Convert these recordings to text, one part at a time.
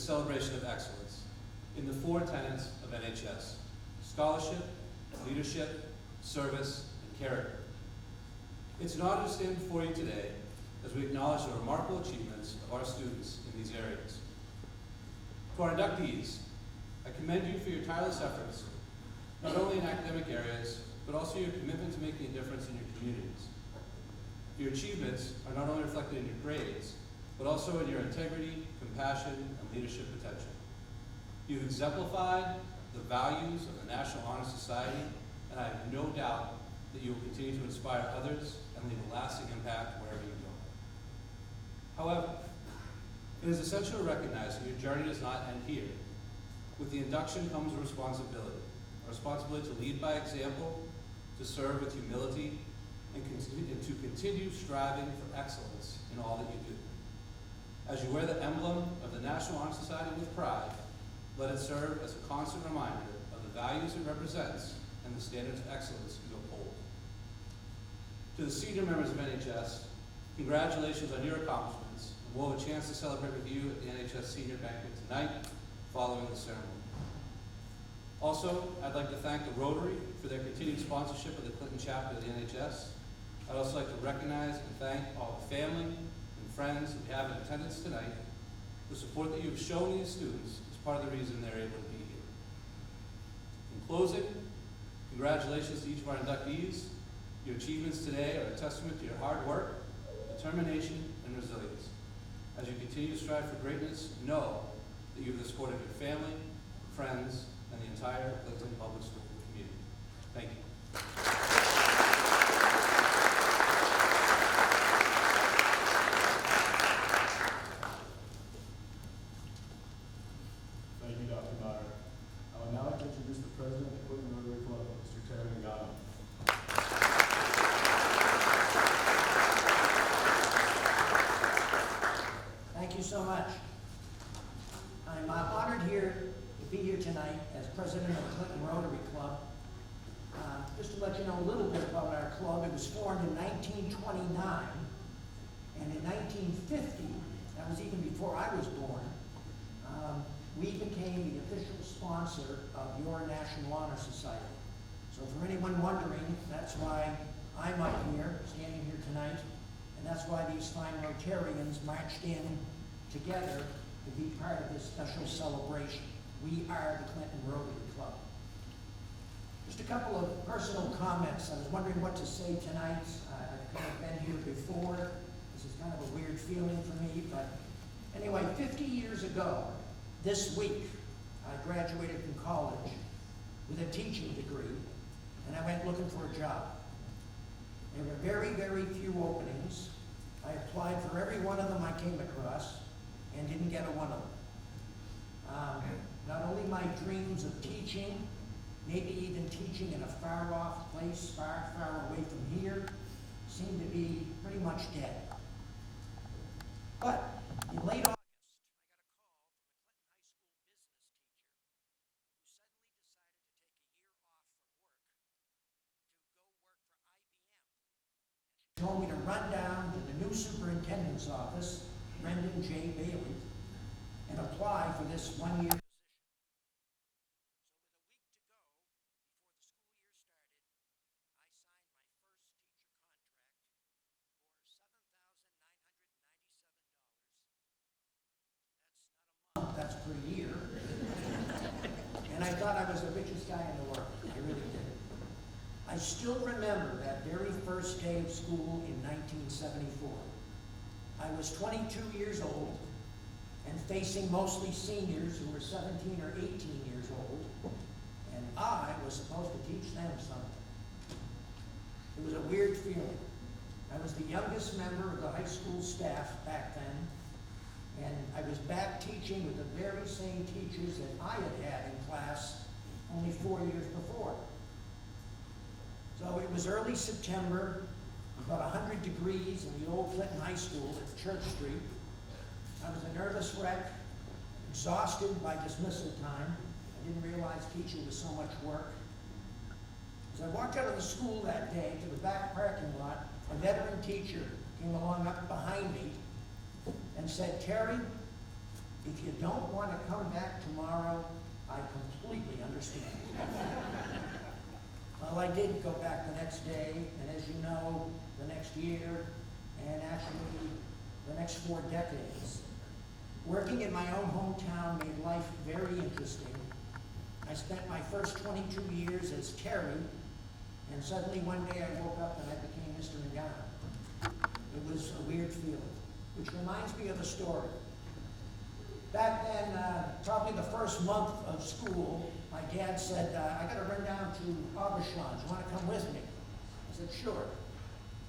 celebration of excellence in the four tenets of NHS: scholarship, leadership, service, and character. It's an honor to stand before you today as we acknowledge the remarkable achievements of our students in these areas. To our inductees, I commend you for your tireless efforts, not only in academic areas, but also your commitment to making a difference in your communities. Your achievements are not only reflected in your grades, but also in your integrity, compassion, and leadership potential. You've exemplified the values of the National Honor Society, and I have no doubt that you will continue to inspire others and leave a lasting impact wherever you go. However, it is essential to recognize that your journey does not end here. With the induction comes a responsibility to lead by example, to serve with humility, and to continue striving for excellence in all that you do. As you wear the emblem of the National Honor Society with pride, let it serve as a constant reminder of the values it represents and the standards of excellence you uphold. To the senior members of NHS, congratulations on your accomplishments, and we'll have a chance to celebrate with you at the NHS Senior Banquet tonight following the ceremony. Also, I'd like to thank the Rotary for their continued sponsorship of the Clinton chapter of the NHS. I'd also like to recognize and thank all the family and friends we have in attendance tonight. The support that you've shown these students is part of the reason they're able to be here. In closing, congratulations to each of our inductees. Your achievements today are a testament to your hard work, determination, and resilience. As you continue to strive for greatness, know that you have the support of your family, friends, and the entire Clinton Public School community. Thank you. Thank you, Dr. Meyer. I would now like to introduce the president of the Clinton Rotary Club, Mr. Terry Ngano. Thank you so much. I'm honored here to be here tonight as president of the Clinton Rotary Club. Just to let you know a little bit about our club, it was formed in 1929, and in 1950, that was even before I was born, we became the official sponsor of your National Honor Society. So for anyone wondering, that's why I'm up here, standing here tonight, and that's why these fine Rotarians marched in together to be part of this special celebration. We are the Clinton Rotary Club. Just a couple of personal comments. I was wondering what to say tonight. I've kind of been here before. This is kind of a weird feeling for me, but anyway, 50 years ago, this week, I graduated from college with a teaching degree, and I went looking for a job. There were very, very few openings. I applied for every one of them I came across and didn't get a one of them. Not only my dreams of teaching, maybe even teaching in a far-off place, far, far away from here, seemed to be pretty much dead. But in late August, I got a call from a Clinton high school business teacher who suddenly decided to take a year off from work to go work for IBM. And she told me to run down to the new superintendent's office, Brendan J. Bailey, and apply for this one-year position. That's per year. And I thought I was the richest guy in the world. I really did. I still remember that very first day of school in 1974. I was 22 years old and facing mostly seniors who were 17 or 18 years old, and I was supposed to teach them something. It was a weird feeling. I was the youngest member of the high school staff back then, and I was back teaching with the very same teachers that I had in class only 4 years before. So it was early September, about 100 degrees in the old Clinton High School at Church Street. I was a nervous wreck, exhausted by dismissal time. I didn't realize teaching was so much work. As I walked out of the school that day to the back parking lot, a veteran teacher came along up behind me and said, "Terry, If you don't want to come back tomorrow, I completely understand. Well, I did go back the next day, and as you know, the next year, and actually the next 4 decades. Working in my own hometown made life very interesting. I spent my first 22 years as Terry, and suddenly one day I woke up and I became Mr. Nagano. It was a weird feeling, which reminds me of a story. Back then, probably the first month of school, my dad said, I gotta run down to Aubuchon's, you wanna come with me? I said, sure.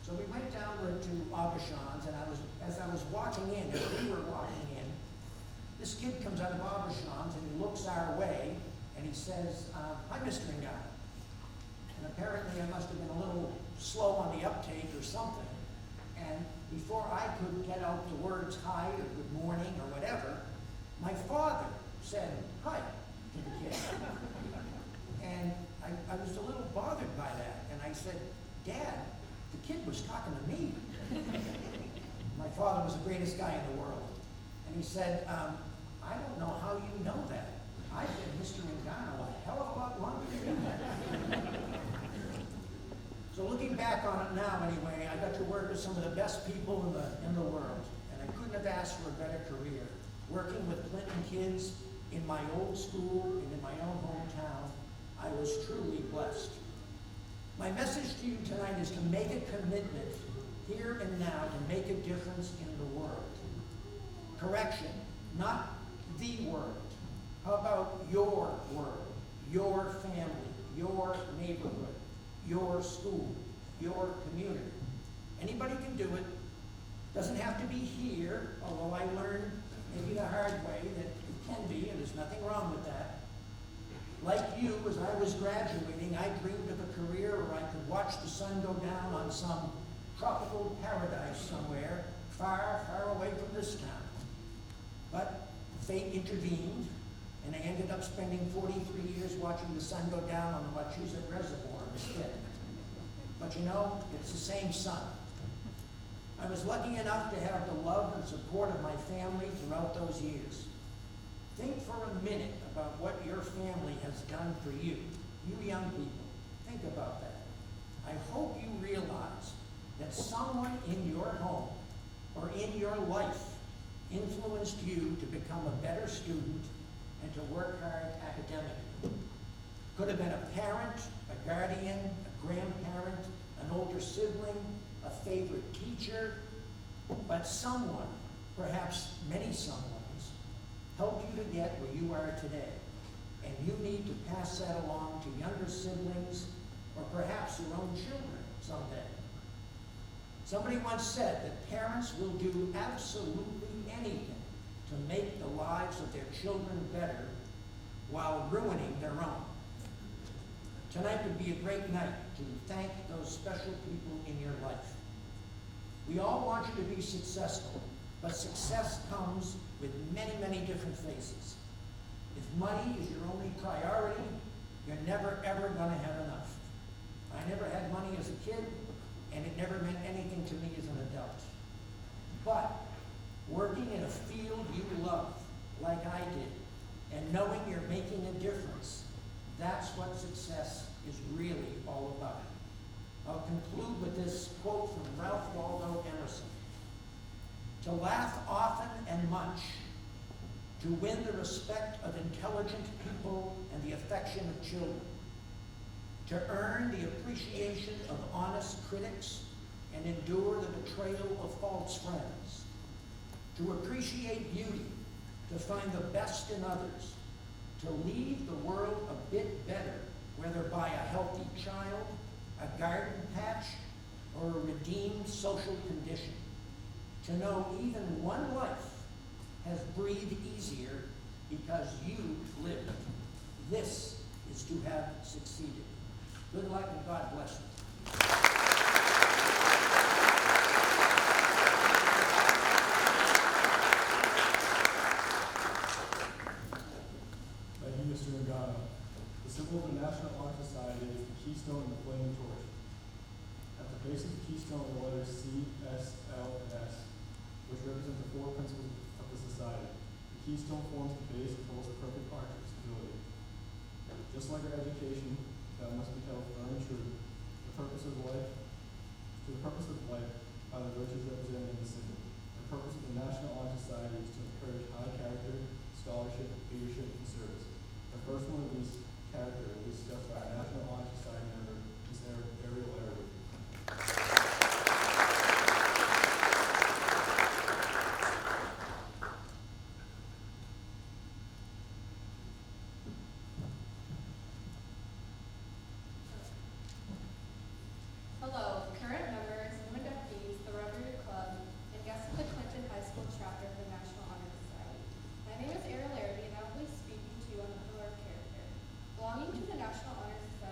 So we went down to Aubuchon's, and as I was walking in, as we were walking in, this kid comes out of Aubuchon's and he looks our way, and he says, hi, Mr. Nagano. And apparently I must have been a little slow on the uptake or something, and before I could get out the words hi or good morning or whatever, my father said hi to the kid. And I was a little bothered by that, and I said, Dad, the kid was talking to me. My father was the greatest guy in the world. And he said, I don't know how you know that. I've been Mr. Nagano a hell of a lot longer than you. So looking back on it now anyway, I got to work with some of the best people in the world. And I couldn't have asked for a better career. Working with Clinton kids in my old school and in my own hometown, I was truly blessed. My message to you tonight is to make a commitment here and now to make a difference in the world. Correction, not the world. How about your world, your family, your neighborhood, your school, your community? Anybody can do it. Doesn't have to be here, although I learned maybe the hard way that it can be, and there's nothing wrong with that. Like you, as I was graduating, I dreamed of a career where I could watch the sun go down on some tropical paradise somewhere, far, far away from this town. But fate intervened, and I ended up spending 43 years watching the sun go down on the Wachusett Reservoir instead. But you know, it's the same sun. I was lucky enough to have the love and support of my family throughout those years. Think for a minute about what your family has done for you, you young people. Think about that. I hope you realize that someone in your home or in your life influenced you to become a better student and to work hard academically. Could have been a parent, a guardian, a grandparent, an older sibling, a favorite teacher, but someone, perhaps many someones, helped you to get where you are today. And you need to pass that along to younger siblings or perhaps your own children someday. Somebody once said that parents will do absolutely anything to make the lives of their children better while ruining their own. Tonight would be a great night to thank those special people in your life. We all want you to be successful, but success comes with many, many different faces. If money is your only priority, you're never, ever going to have enough. I never had money as a kid, and it never meant anything to me as an adult. But working in a field you love, like I did, and knowing you're making a difference, that's what success is really all about. I'll conclude with this quote from Ralph Waldo Emerson. To laugh often and much, to win the respect of intelligent people and the affection of children, to earn the appreciation of honest critics and endure the betrayal of false friends, to appreciate beauty, to find the best in others, to leave the world a bit better, whether by a healthy child, a garden patch, or a redeemed social condition. To know even one life has breathed easier because you lived. This is to have succeeded. Good luck and God bless you. Thank you, Mr. Nagano. The symbol of the National Honor Society is the keystone and the flaming torch. At the base of the keystone are the letters C, S, L, and S, which represent the 4 principles of the society. The keystone forms the base and holds the perfect arch of stability. Just like our education, that must be held firm and true, the purpose of life, to the purpose of life by the virtues represented in the symbol. The purpose of the National Honor Society is to encourage high character, scholarship, leadership, and service. The first one of these character will be discussed by our National Honor Society member, Ms. Ariel Larry. Hello, current members, new inductees, the Rotary Club, and guests of the Clinton High School chapter of the National Honor Society. My name is Ariel Larrabee, and I will be speaking to you on the pillar of character. Belonging to the National Honor Society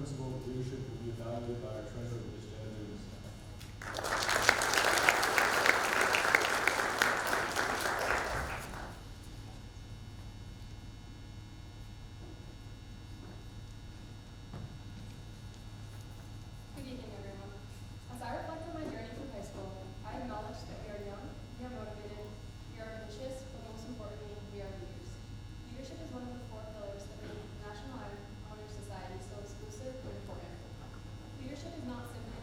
principal leadership will be evaluated by our treasurer, Ms. Jenna Newman. Good evening, everyone. As I reflect on my journey through high school, I acknowledge that we are young, we are motivated, we are ambitious, but most importantly, we are leaders. Leadership is one of the four pillars that make the National Honor Society so exclusive and important. Leadership is not simply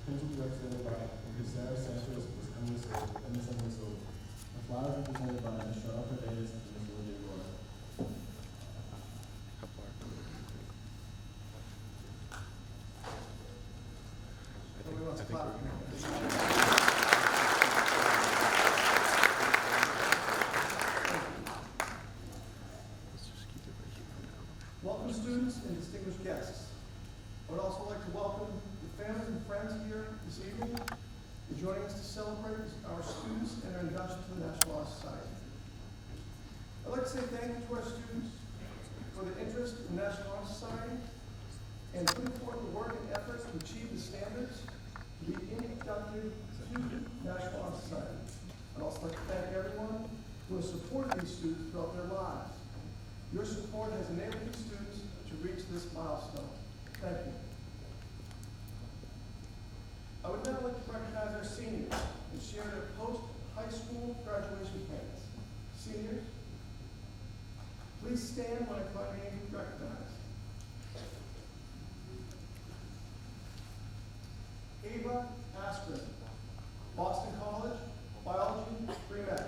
Pins will be represented by Ms. Sarah Sanchez, Ms. Emily Silva. The flowers are presented by Ms. Cheryl Cardenas and Ms. Olivia Roy. Nobody wants to clap. Welcome students and distinguished guests. I would also like to welcome the families and friends here this evening for joining us to celebrate our students and our induction to the National Honor Society. I'd like to say thank you to our students for their interest in the National Honor Society and putting forth the work and efforts to achieve the standards to be inducted to the National Honor Society. I'd also like to thank everyone who has supported these students throughout their lives. Your support has enabled these students to reach this milestone. Thank you. I would now like to recognize our seniors and share their post-high school graduation plans. Seniors, please stand when I call your name to be recognized. Ava Askren, Boston College, Biology, pre-med.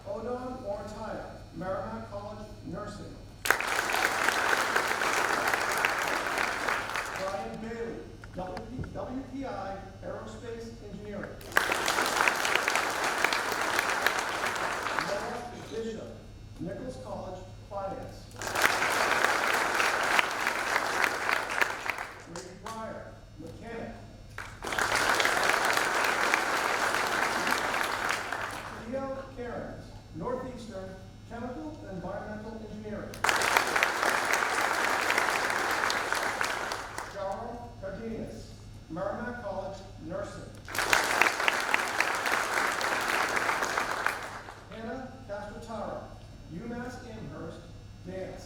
Odon Morataya, Merrimack College, Nursing. Brian Bailey, WPI, Aerospace Engineering. Noah Bishop, Nichols College, Finance. Brady Pryor, Mechanic. Leo Cairns, Northeastern, Chemical and Environmental Engineering. Jarl Cardenas, Merrimack College, Nursing. Hannah Castrotara, UMass Amherst, Dance.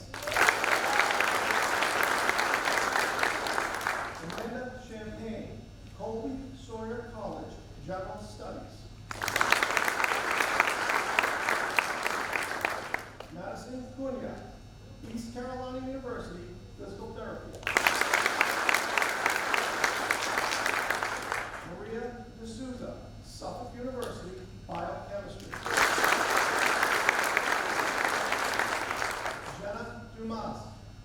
Amanda Champagne, Colby Sawyer College, General Studies. Madison Cunha, East Carolina University, Physical Therapy. Maria D'Souza, Suffolk University, Biochemistry. Jenna Dumas,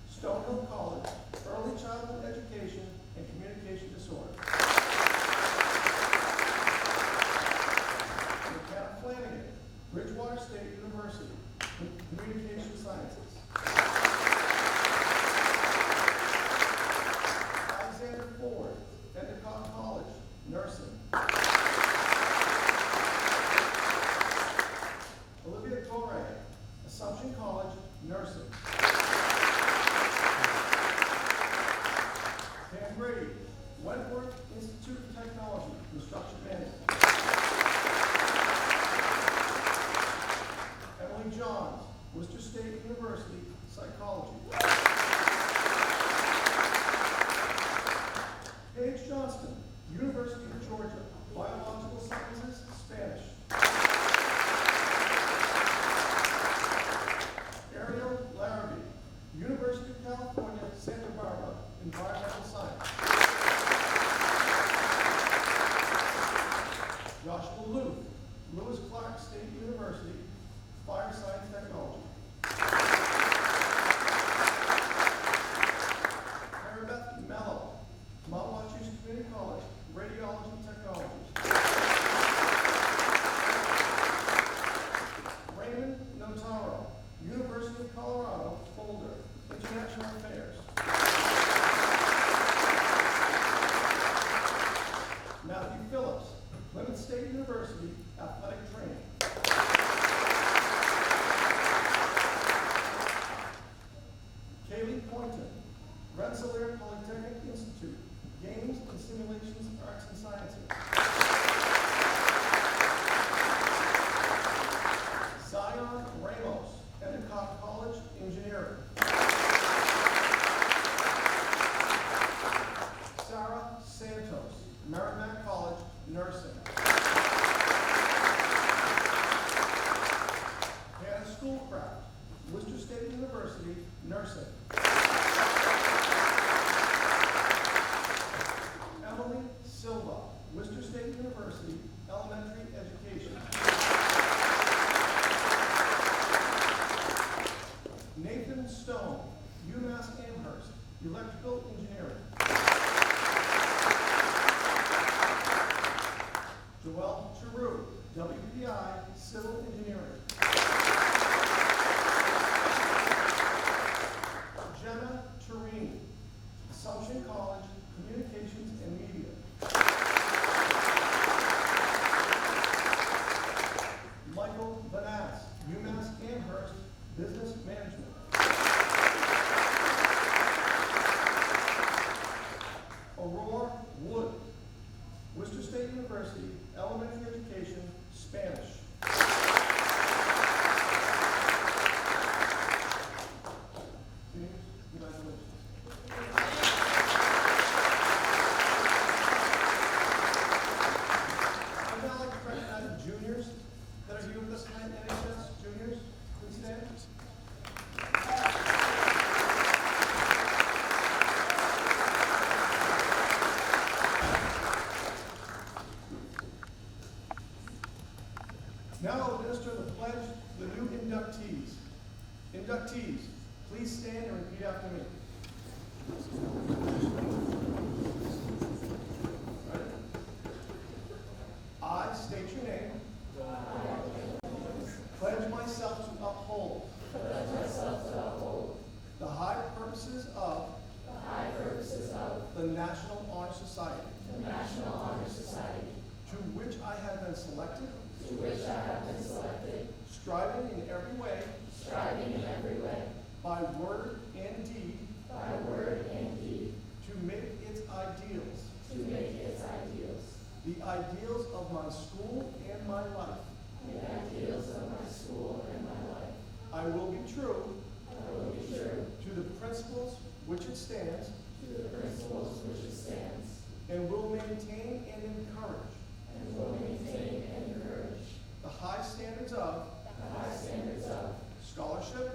Stonehill College, Early Childhood Education and Communication Disorders. McKenna Flanagan, Bridgewater State University, Communication Sciences. Alexander Ford, Endicott College, Nursing. Olivia Torre, Assumption College, Nursing. Pam Brady, Wentworth Institute of Technology, Construction Management. Emily Johns, Worcester State University, Psychology. Paige Johnston, University of Georgia, Biological Sciences, Spanish. Ariel Larrabee, University of California, Santa Barbara, Environmental Science. Joshua Luth, Lewis Clark State University, Fire Science Technology. Maribeth Mello, Mount Wachusett Community College, Radiology Technology. Raymond Notaro, University of Colorado, Boulder, International Affairs. Matthew Phillips, Plymouth State University, Athletic Training. Kaylee Poynton, Rensselaer Polytechnic Institute, Games and Simulations, Arts and Sciences. Zion Ramos, Endicott College, Engineering. Sarah Santos, Merrimack College, Nursing. Hannah Schoolcraft, Worcester State University, Nursing. Benjamin Stone, UMass Amherst, electrical engineering. Joelle Giroux, WPI, civil engineering. Jenna Turini, Assumption College, communications and media. Michael Vanass, UMass Amherst, business management. Aurora Wood, Worcester State University, elementary education, Spanish. Congratulations. I'd now like to recognize the juniors that are here with us tonight, NHS juniors, please stand. Now I'll administer the pledge to the new inductees. Inductees, please stand and repeat after me. Ready? I state your name. Pledge myself to uphold. The high purposes of. The National Honor Society. To which I have been selected. Striving in every way. By word and deed. To make its ideals. The ideals of my school and my life. I will be true. To the principles which it stands. And will maintain and encourage. The high standards of. Scholarship.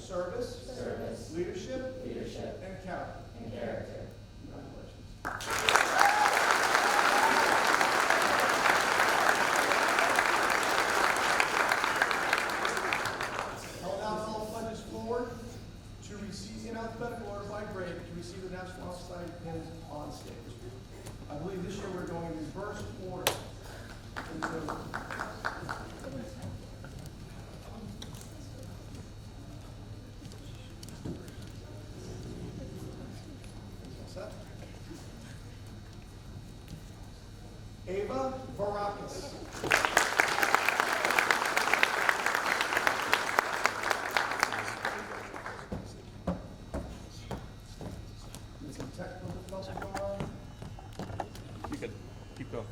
Service. Leadership. And character. Congratulations. I'll now call pledges forward to receive, in alphabetical order by grade, to receive the National Honor Society pins on stage. I believe this year we're going in reverse order. Set. Ava Varakis. There's some technical difficulties going on. You can keep going.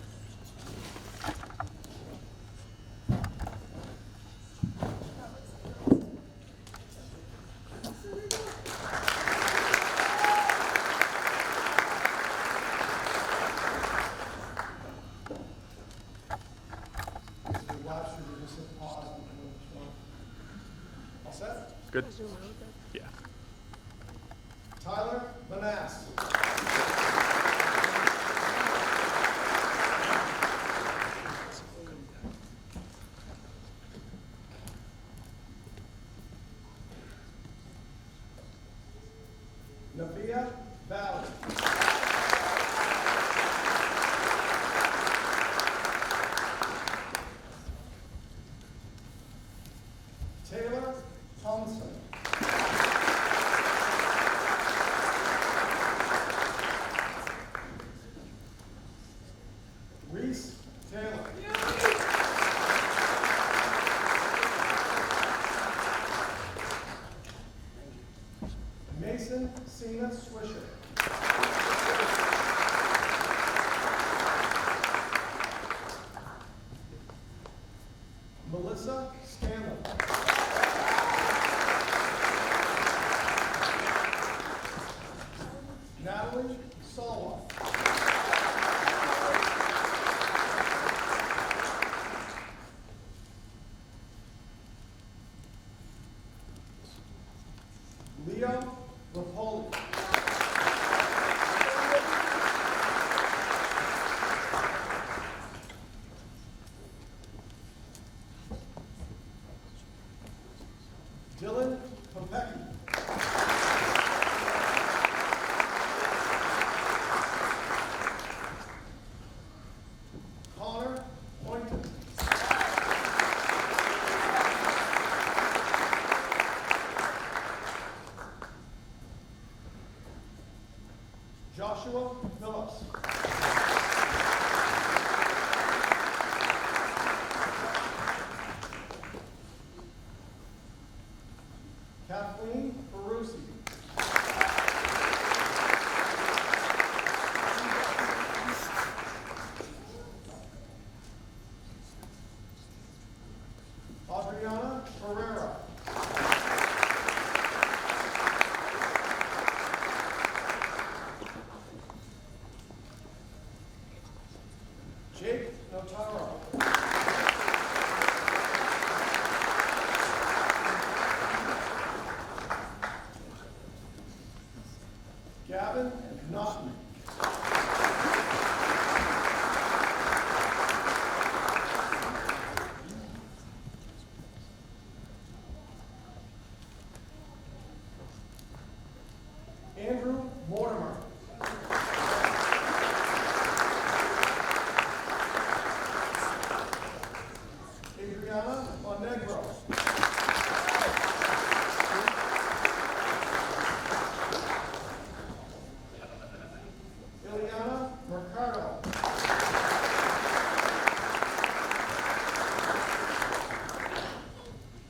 All set? Good. Yeah. Tyler Vanass. Navia Valley. Taylor Thompson. Reese Taylor. Mason Cena Swisher. Melissa Scanlon. Natalie Salwa. Leo Rapoli. Dylan Popecki. Joshua Phillips. Kathleen Ferrucci. Adriana Ferreira. Jake Notaro. Gavin Naughton. Andrew Mortimer. Adriana Monegro. Ileana Mercado.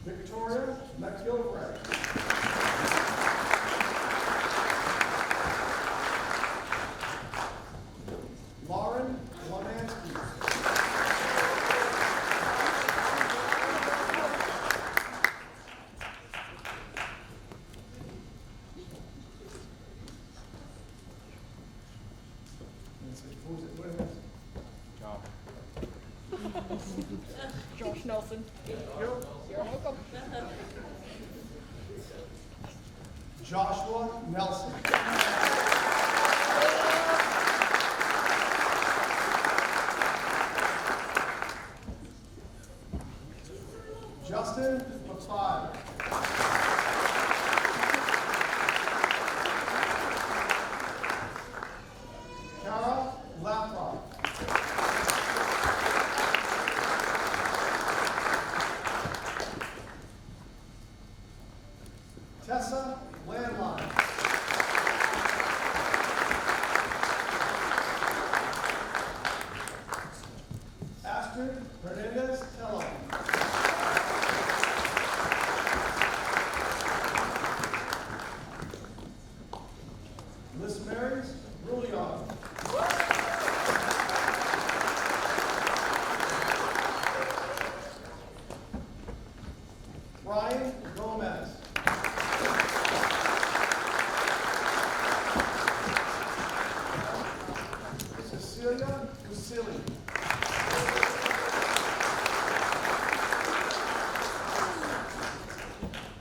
Victoria McGilvray. Lauren Lemansky. Let's see, who is it? What is it? Josh Nelson. You? You're welcome. Joshua Nelson. Justin McFly. Cara Laptop. Tessa Landline. Astrid Hernandez Tello. Miss Mary's Rulion. Brian Gomez. Cecilia Vasili.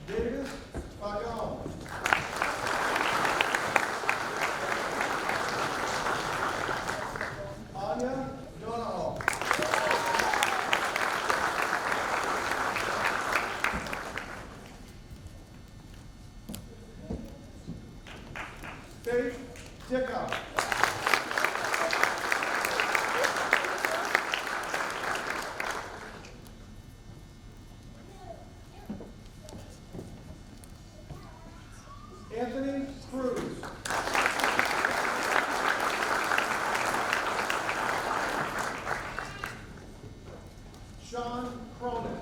David Pagone. Anya Donahoe. Faith Dickow. Anthony Cruz. Sean Cronin.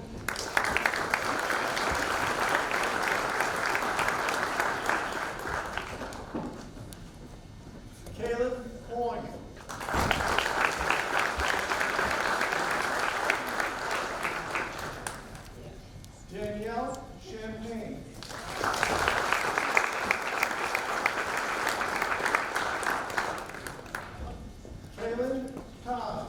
Caleb Coyne. Danielle Champagne. Kaylin Khan.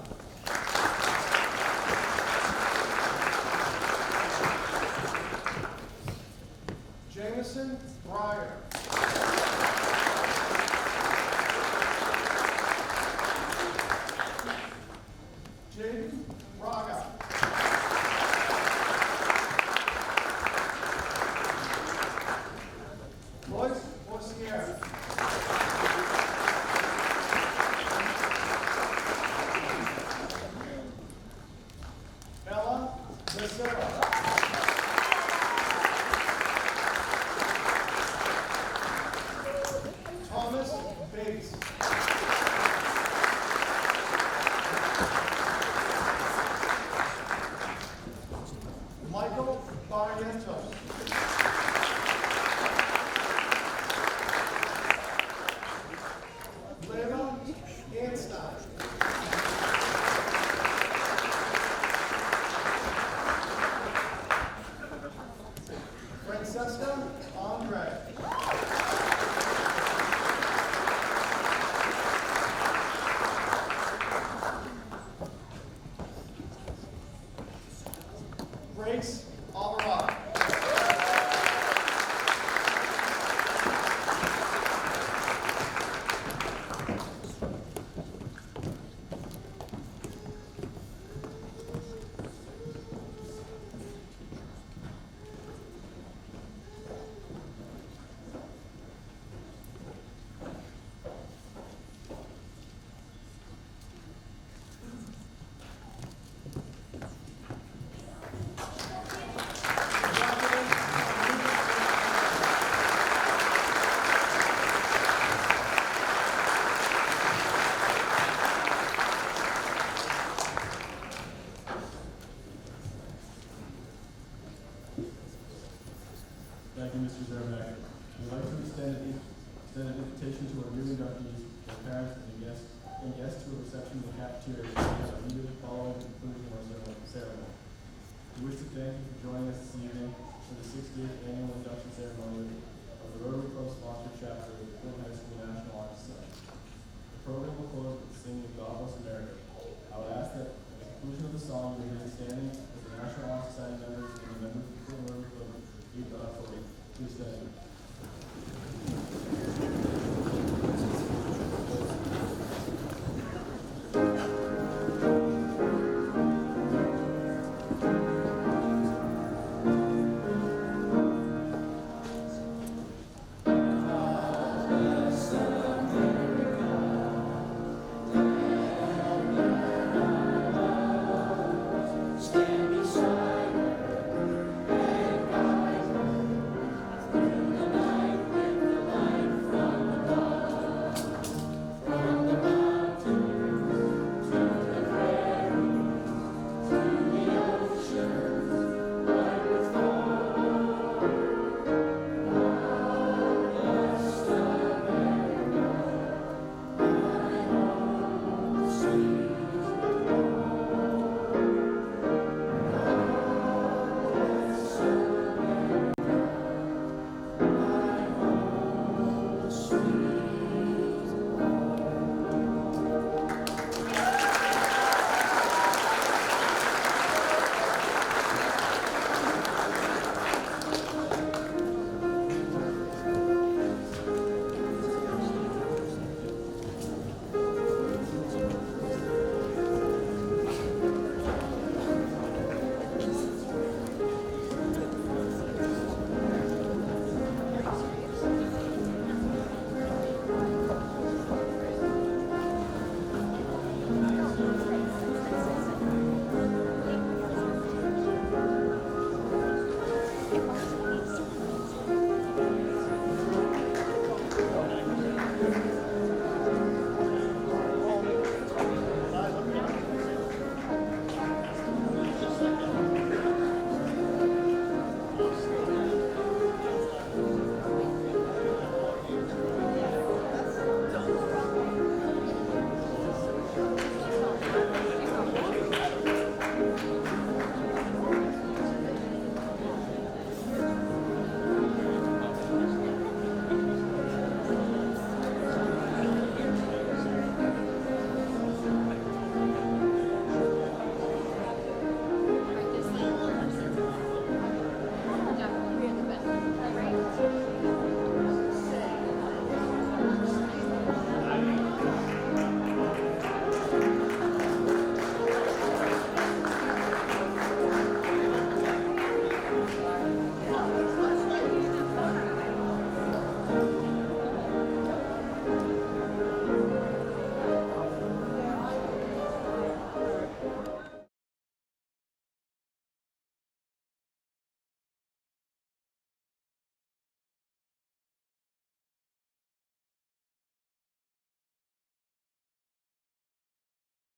Jameson Breyer. Jaden Braga. Lois Bossier. Ella Becerra. Thomas Bates. tonight, we'd like to extend an invitation to our new inductees, their parents, and guests to a reception in the cafeteria immediately following the conclusion of our ceremony. We wish to thank you for joining us this evening for the 68th annual induction ceremony